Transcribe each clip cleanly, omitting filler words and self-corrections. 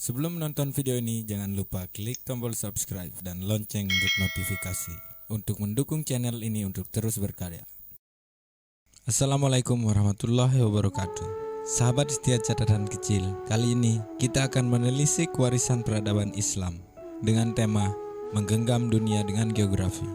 Sebelum menonton video ini, jangan lupa klik tombol subscribe dan lonceng untuk notifikasi untuk mendukung channel ini untuk terus berkarya. Assalamualaikum warahmatullahi wabarakatuh. Sahabat setia catatan kecil, kali ini kita akan menelisik warisan peradaban Islam dengan tema menggenggam dunia dengan geografi.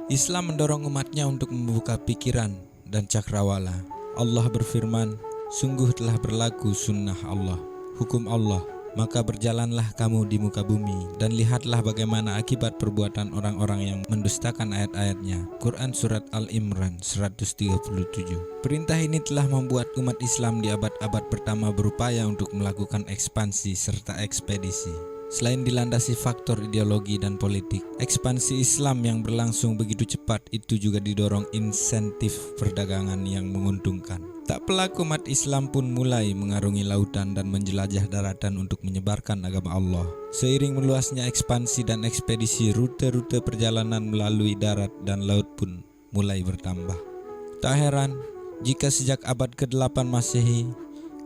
Islam mendorong umatnya untuk membuka pikiran dan cakrawala. Allah berfirman, sungguh telah berlaku sunnah Allah, hukum Allah. Maka berjalanlah kamu di muka bumi dan lihatlah bagaimana akibat perbuatan orang-orang yang mendustakan ayat-ayatnya. Quran Surat Al-Imran 137. Perintah ini telah membuat umat Islam di abad-abad pertama berupaya untuk melakukan ekspansi serta ekspedisi. Selain dilandasi faktor ideologi dan politik, ekspansi Islam yang berlangsung begitu cepat itu juga didorong insentif perdagangan yang menguntungkan. Tak pelak umat Islam pun mulai mengarungi lautan dan menjelajah daratan untuk menyebarkan agama Allah. Seiring meluasnya ekspansi dan ekspedisi, rute-rute perjalanan melalui darat dan laut pun mulai bertambah. Tak heran jika sejak abad ke-8 Masehi,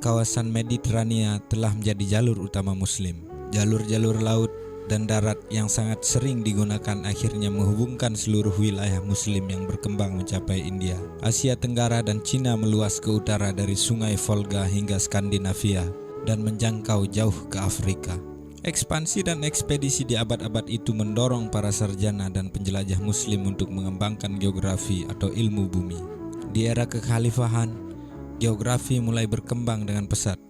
kawasan Mediterania telah menjadi jalur utama Muslim. Jalur-jalur laut dan darat yang sangat sering digunakan akhirnya menghubungkan seluruh wilayah Muslim yang berkembang mencapai India, Asia Tenggara dan Cina, meluas ke utara dari sungai Volga hingga Skandinavia dan menjangkau jauh ke Afrika. Ekspansi dan ekspedisi di abad-abad itu mendorong para sarjana dan penjelajah Muslim untuk mengembangkan geografi atau ilmu bumi. Di era kekhalifahan, geografi mulai berkembang dengan pesat.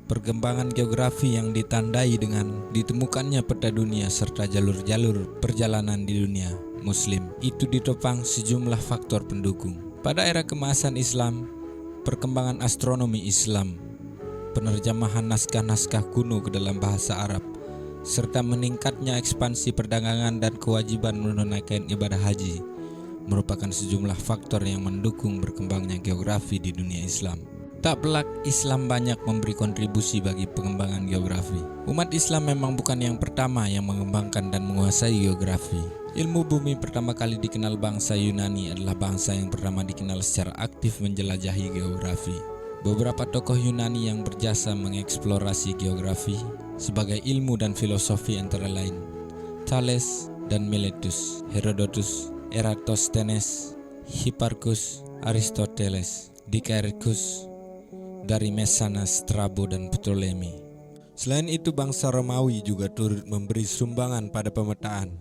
Perkembangan geografi yang ditandai dengan ditemukannya peta dunia serta jalur-jalur perjalanan di dunia Muslim itu ditopang sejumlah faktor pendukung. Pada era keemasan Islam, perkembangan astronomi Islam, penerjemahan naskah-naskah kuno ke dalam bahasa Arab, serta meningkatnya ekspansi perdagangan dan kewajiban menunaikan ibadah haji merupakan sejumlah faktor yang mendukung berkembangnya geografi di dunia Islam. Tak pelak Islam banyak memberi kontribusi bagi pengembangan geografi. Umat Islam memang bukan yang pertama yang mengembangkan dan menguasai geografi. Ilmu bumi pertama kali dikenal bangsa Yunani adalah bangsa yang pertama dikenal secara aktif menjelajahi geografi. Beberapa tokoh Yunani yang berjasa mengeksplorasi geografi sebagai ilmu dan filosofi antara lain Thales dan Miletus, Herodotus, Eratosthenes, Hipparchus, Aristoteles, Dicaerchus, dari Mesana, Strabo dan Ptolemy. Selain itu, bangsa Romawi juga turut memberi sumbangan pada pemetaan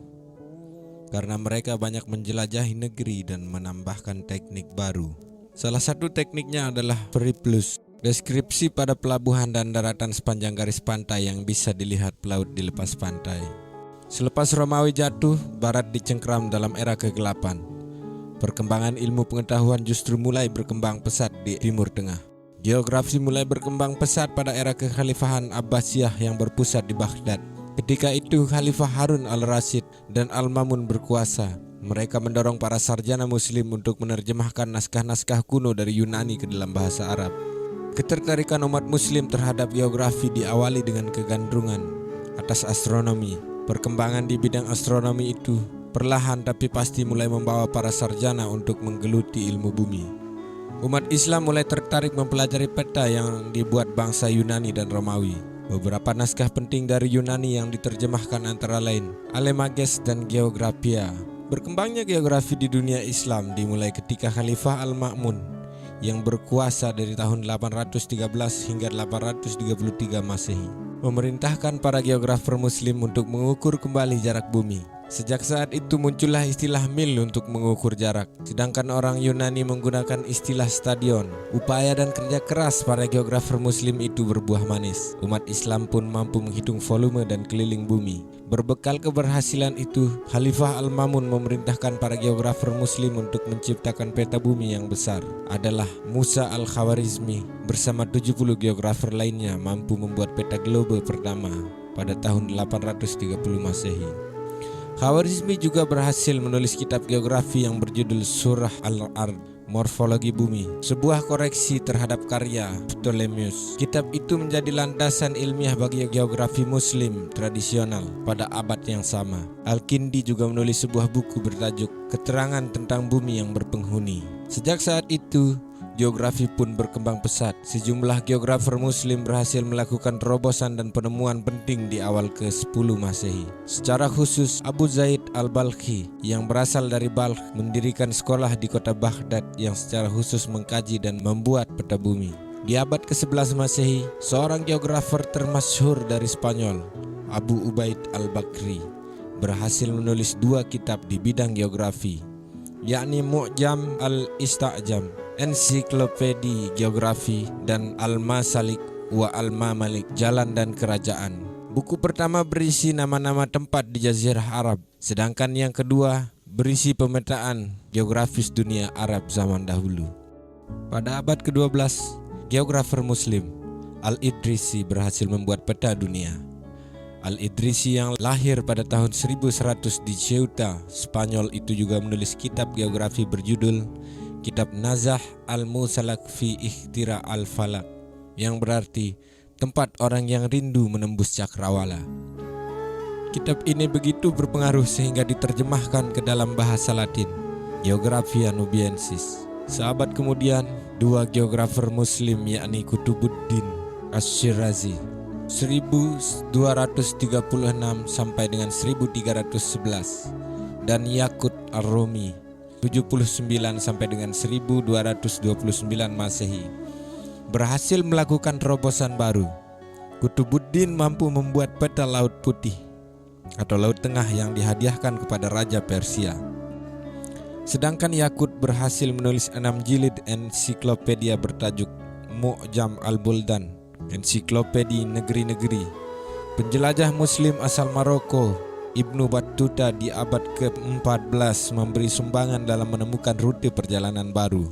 karena mereka banyak menjelajahi negeri dan menambahkan teknik baru. Salah satu tekniknya adalah periplus, deskripsi pada pelabuhan dan daratan sepanjang garis pantai yang bisa dilihat pelaut di lepas pantai. Selepas Romawi jatuh, Barat dicengkram dalam era kegelapan. Perkembangan ilmu pengetahuan justru mulai berkembang pesat di Timur Tengah. Geografi mulai berkembang pesat pada era kekhalifahan Abbasiyah yang berpusat di Baghdad. Ketika itu Khalifah Harun al-Rasyid dan Al-Mamun berkuasa. Mereka mendorong para sarjana Muslim untuk menerjemahkan naskah-naskah kuno dari Yunani ke dalam bahasa Arab. Ketertarikan umat Muslim terhadap geografi diawali dengan kegandrungan atas astronomi. Perkembangan di bidang astronomi itu perlahan tapi pasti mulai membawa para sarjana untuk menggeluti ilmu bumi. Umat Islam mulai tertarik mempelajari peta yang dibuat bangsa Yunani dan Romawi. Beberapa naskah penting dari Yunani yang diterjemahkan antara lain Alemages dan Geographia. Berkembangnya geografi di dunia Islam dimulai ketika Khalifah Al-Ma'mun yang berkuasa dari tahun 813 hingga 833 Masehi memerintahkan para geografer Muslim untuk mengukur kembali jarak bumi. Sejak saat itu muncullah istilah mil untuk mengukur jarak, sedangkan orang Yunani menggunakan istilah stadion. Upaya dan kerja keras para geografer Muslim itu berbuah manis. Umat Islam pun mampu menghitung volume dan keliling bumi. Berbekal keberhasilan itu, Khalifah Al-Mamun memerintahkan para geografer Muslim untuk menciptakan peta bumi yang besar. Adalah Musa Al-Khawarizmi bersama 70 geografer lainnya mampu membuat peta globe pertama pada tahun 830 Masehi. Khawarizmi juga berhasil menulis kitab geografi yang berjudul Surah Al-Ard, Morfologi Bumi, sebuah koreksi terhadap karya Ptolemeus. Kitab itu menjadi landasan ilmiah bagi geografi Muslim tradisional pada abad yang sama. Al-Kindi juga menulis sebuah buku bertajuk Keterangan tentang Bumi yang Berpenghuni. Sejak saat itu, geografi pun berkembang pesat. Sejumlah geografer muslim berhasil melakukan terobosan dan penemuan penting di awal ke-10 Masehi. Secara khusus, Abu Zaid al-Balkhi yang berasal dari Balkh mendirikan sekolah di kota Baghdad yang secara khusus mengkaji dan membuat peta bumi. Di abad ke-11 Masehi, seorang geografer termasyhur dari Spanyol, Abu Ubaid al-Bakri, berhasil menulis 2 kitab di bidang geografi, yakni Mu'jam al-Istajam, Ensiklopedi Geografi, dan Al-Masalik wa Al-Mamalik, Jalan dan Kerajaan. Buku pertama berisi nama-nama tempat di Jazirah Arab, sedangkan yang kedua berisi pemetaan geografis dunia Arab zaman dahulu. Pada abad ke-12, geografer muslim Al-Idrisi berhasil membuat peta dunia. Al-Idrisi yang lahir pada tahun 1100 di Ceuta, Spanyol, itu juga menulis kitab geografi berjudul Kitab Nazah Al-Musalak fi Ikhtira Al-Falak, yang berarti tempat orang yang rindu menembus cakrawala. Kitab ini begitu berpengaruh sehingga diterjemahkan ke dalam bahasa Latin, Geographia Nubiensis. Seabad kemudian, 2 geografer muslim yakni Kutubuddin Asy-Syirazi 1236 sampai dengan 1311 dan Yakut Ar-Rumi 79 sampai dengan 1229 Masehi berhasil melakukan terobosan baru. Kutubuddin mampu membuat peta Laut Putih atau Laut Tengah yang dihadiahkan kepada Raja Persia. Sedangkan Yakut berhasil menulis 6 jilid ensiklopedia bertajuk Mu'jam al-Buldan, ensiklopedi negeri-negeri. Penjelajah muslim asal Maroko, Ibnu Battuta, di abad ke-14 memberi sumbangan dalam menemukan rute perjalanan baru.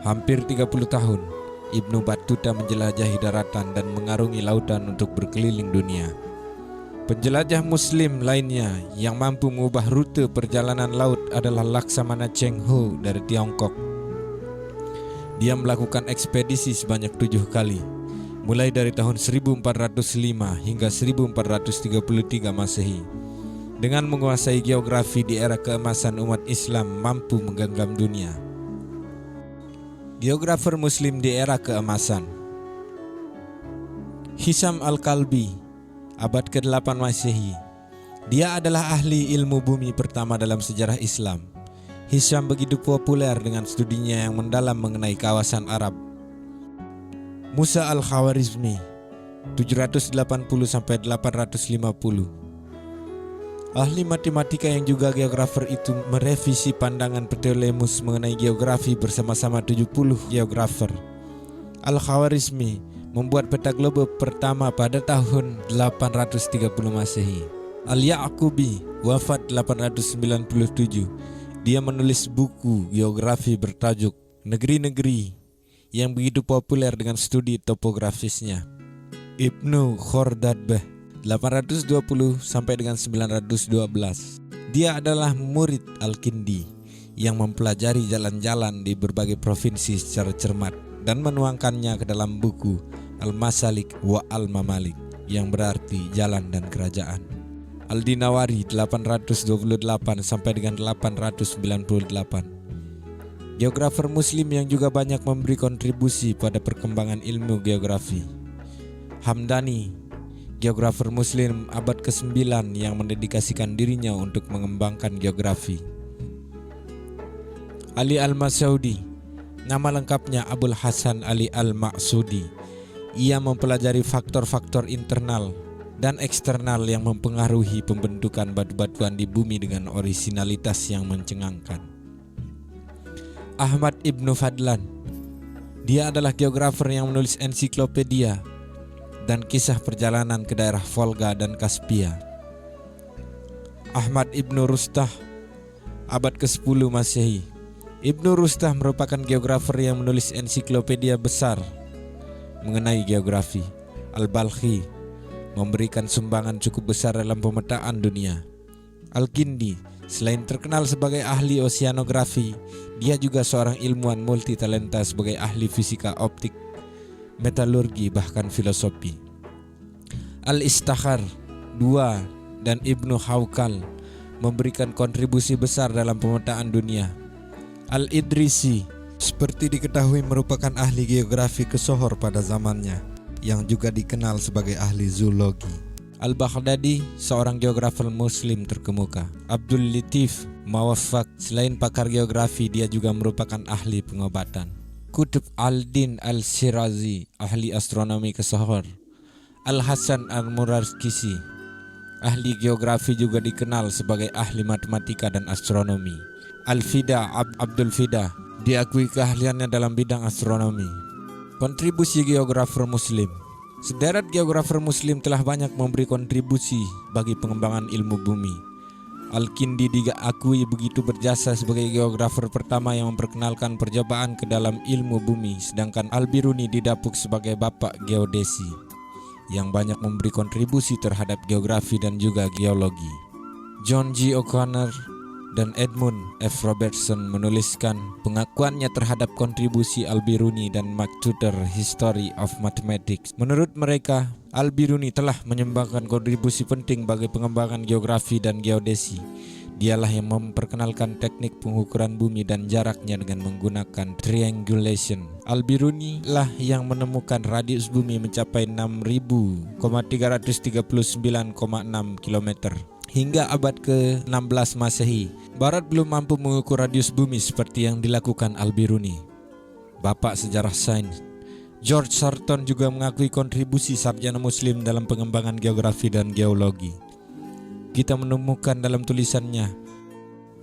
Hampir 30 tahun, Ibnu Battuta menjelajahi daratan dan mengarungi lautan untuk berkeliling dunia. Penjelajah muslim lainnya yang mampu mengubah rute perjalanan laut adalah Laksamana Cheng Ho dari Tiongkok. Dia melakukan ekspedisi sebanyak 7 kali, mulai dari tahun 1405 hingga 1433 Masehi. Dengan menguasai geografi di era keemasan umat Islam mampu menggenggam dunia. Geografer muslim di era keemasan. Hisham al-Kalbi, abad ke-8 Masehi. Dia adalah ahli ilmu bumi pertama dalam sejarah Islam. Hisham begitu populer dengan studinya yang mendalam mengenai kawasan Arab. Musa al-Khawarizmi 780 sampai 850. Ahli matematika yang juga geografer itu merevisi pandangan Ptolemus mengenai geografi bersama-sama 70 geografer. Al-Khawarizmi membuat peta globe pertama pada tahun 830 Masehi. Al-Ya'qubi wafat 897. Dia menulis buku geografi bertajuk Negeri-negeri yang begitu populer dengan studi topografisnya. Ibnu Khordadbeh 820 sampai dengan 912. Dia adalah murid Al-Kindi yang mempelajari jalan-jalan di berbagai provinsi secara cermat dan menuangkannya ke dalam buku Al-Masalik wa Al-Mamalik, yang berarti jalan dan kerajaan. Al-Dinawari 828 sampai dengan 898. Geografer muslim yang juga banyak memberi kontribusi pada perkembangan ilmu geografi. Hamdani, geografer muslim abad ke-9 yang mendedikasikan dirinya untuk mengembangkan geografi. Ali al-Masaudi, nama lengkapnya Abul Hasan Ali al-Maksudi. Ia mempelajari faktor-faktor internal dan eksternal yang mempengaruhi pembentukan batu-batuan di bumi dengan orisinalitas yang mencengangkan. Ahmad Ibnu Fadlan, dia adalah geografer yang menulis ensiklopedia dan kisah perjalanan ke daerah Volga dan Kaspia. Ahmad Ibnu Rustah, abad ke-10 Masehi. Ibnu Rustah merupakan geografer yang menulis ensiklopedia besar mengenai geografi. Al-Balkhi memberikan sumbangan cukup besar dalam pemetaan dunia. Al-Kindi, selain terkenal sebagai ahli oseanografi, dia juga seorang ilmuwan multitalenta sebagai ahli fisika optik, metalurgi, bahkan filosofi. Al-Istakhar II dan Ibnu Hawkal memberikan kontribusi besar dalam pemetaan dunia. Al-Idrisi Seperti diketahui merupakan ahli geografi kesohor pada zamannya, yang juga dikenal sebagai ahli zoologi. Al-Baghdadi, seorang geografer muslim terkemuka. Abdul Latif Mawaffaq, selain pakar geografi, dia juga merupakan ahli pengobatan. Qutb al-Din al-Shirazi, ahli astronomi kesohor. Al-Hasan al-Muraskisi, ahli geografi, juga dikenal sebagai ahli matematika dan astronomi. Al-Fida Abdul Fida, diakui keahliannya dalam bidang astronomi. Kontribusi geografer muslim. Sederet geografer muslim telah banyak memberi kontribusi bagi pengembangan ilmu bumi. Al-Kindi diakui begitu berjasa sebagai geografer pertama yang memperkenalkan percobaan ke dalam ilmu bumi, sedangkan Al-Biruni didapuk sebagai bapak geodesi yang banyak memberi kontribusi terhadap geografi dan juga geologi. John G. O'Connor dan Edmund F. Robertson menuliskan pengakuannya terhadap kontribusi Al-Biruni dan MacTutor History of Mathematics. Menurut mereka, Al-Biruni telah menyumbangkan kontribusi penting bagi pengembangan geografi dan geodesi. Dialah yang memperkenalkan teknik pengukuran bumi dan jaraknya dengan menggunakan triangulation. Al-Biruni lah yang menemukan radius bumi mencapai 6.339,6 km. Hingga abad ke-16 Masehi, Barat belum mampu mengukur radius bumi seperti yang dilakukan Al-Biruni. Bapak sejarah sains George Sarton juga mengakui kontribusi sarjana muslim dalam pengembangan geografi dan geologi. Kita menemukan dalam tulisannya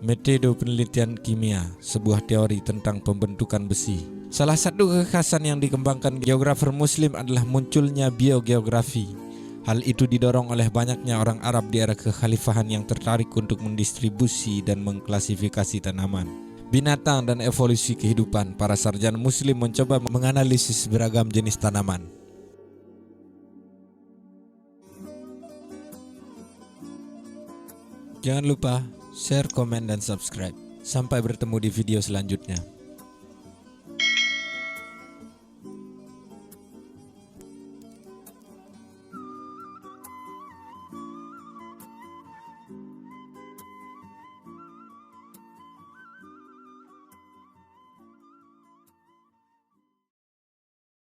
Metode Penelitian Kimia, sebuah teori tentang pembentukan besi. Salah satu kekhasan yang dikembangkan geografer muslim adalah munculnya biogeografi. Hal itu didorong oleh banyaknya orang Arab di era kekhalifahan yang tertarik untuk mendistribusi dan mengklasifikasi tanaman, binatang, dan evolusi kehidupan. Para sarjana muslim mencoba menganalisis beragam jenis tanaman. Jangan lupa share, komen, dan subscribe. Sampai bertemu di video selanjutnya.